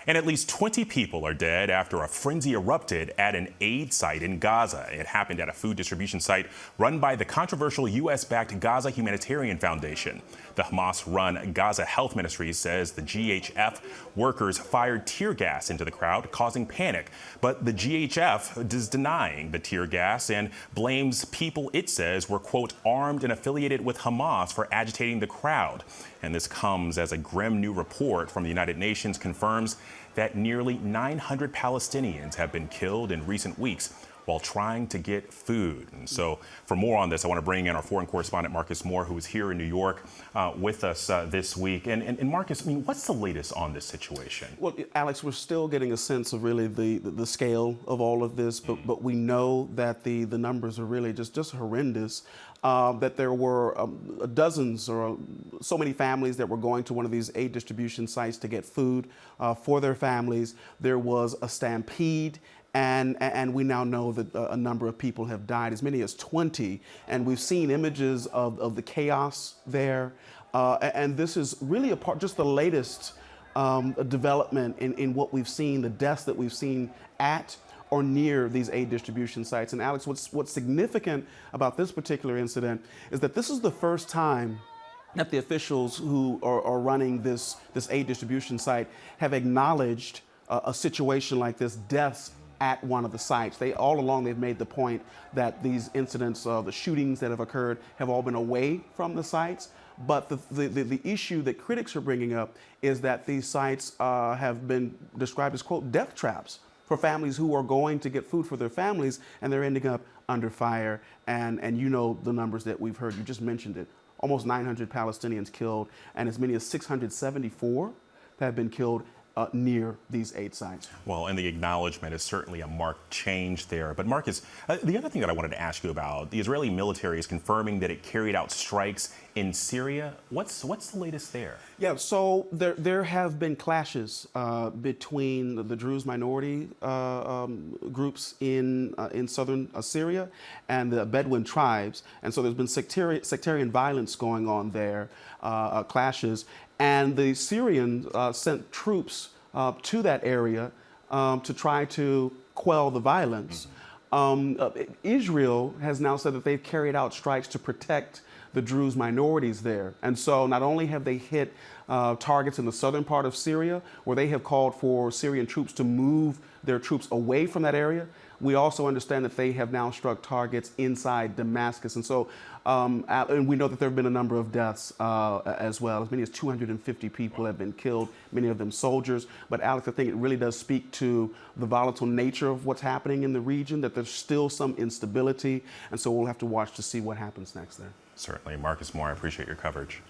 And at least 20 people are dead after a frenzy erupted at an aid site in Gaza. It happened at a food distribution site run by the controversial U.S.-backed Gaza Humanitarian Foundation. The Hamas-run Gaza Health Ministry says the GHF workers fired tear gas into the crowd, causing panic. But the GHF is denying the tear gas and blames people it says were, quote, armed and affiliated with Hamas for agitating the crowd. And this comes as a grim new report from the United Nations confirms that nearly 900 Palestinians have been killed in recent weeks while trying to get food. And so for more on this, I want to bring in our foreign correspondent, Marcus Moore, who is here in New York with us this week. And Marcus, I mean, what's the latest on this situation? Well, Alex, we're still getting a sense of really the scale of all of this, but we know that the numbers are really just horrendous. That there were dozens or so many families that were going to one of these aid distribution sites to get food for their families. There was a stampede. And we now know that a number of people have died, as many as 20. And we've seen images of the chaos there. And this is really just the latest development in what we've seen, the deaths that we've seen at or near these aid distribution sites. And Alex, what's significant about this particular incident is that this is the first time that the officials who are running this aid distribution site have acknowledged a situation like this, deaths at one of the sites. All along they've made the point that these incidents, the shootings that have occurred, have all been away from the sites. But the issue that critics are bringing up is that these sites have been described as, quote, death traps for families who are going to get food for their families, and they're ending up under fire. And you know the numbers that we've heard, you just mentioned it. Almost 900 Palestinians killed, and as many as 674 that have been killed near these aid sites. Well, and the acknowledgement is certainly a marked change there. But Marcus, the other thing that I wanted to ask you about, the Israeli military is confirming that it carried out strikes in Syria. What's the latest there? Yeah, so there have been clashes between the Druze minority groups in southern Syria and the Bedouin tribes. And so there's been sectarian violence going on there, clashes. And the Syrians sent troops to that area to try to quell the violence. Israel has now said that they've carried out strikes to protect the Druze minorities there. And so not only have they hit targets in the southern part of Syria, where they have called for Syrian troops to move their troops away from that area, we also understand that they have now struck targets inside Damascus. And so, and we know that there have been a number of deaths as well. As many as 250 people have been killed, many of them soldiers. But Alex, I think it really does speak to the volatile nature of what's happening in the region, that there's still some instability. And so we'll have to watch to see what happens next there. Certainly. Marcus Moore, I appreciate your coverage.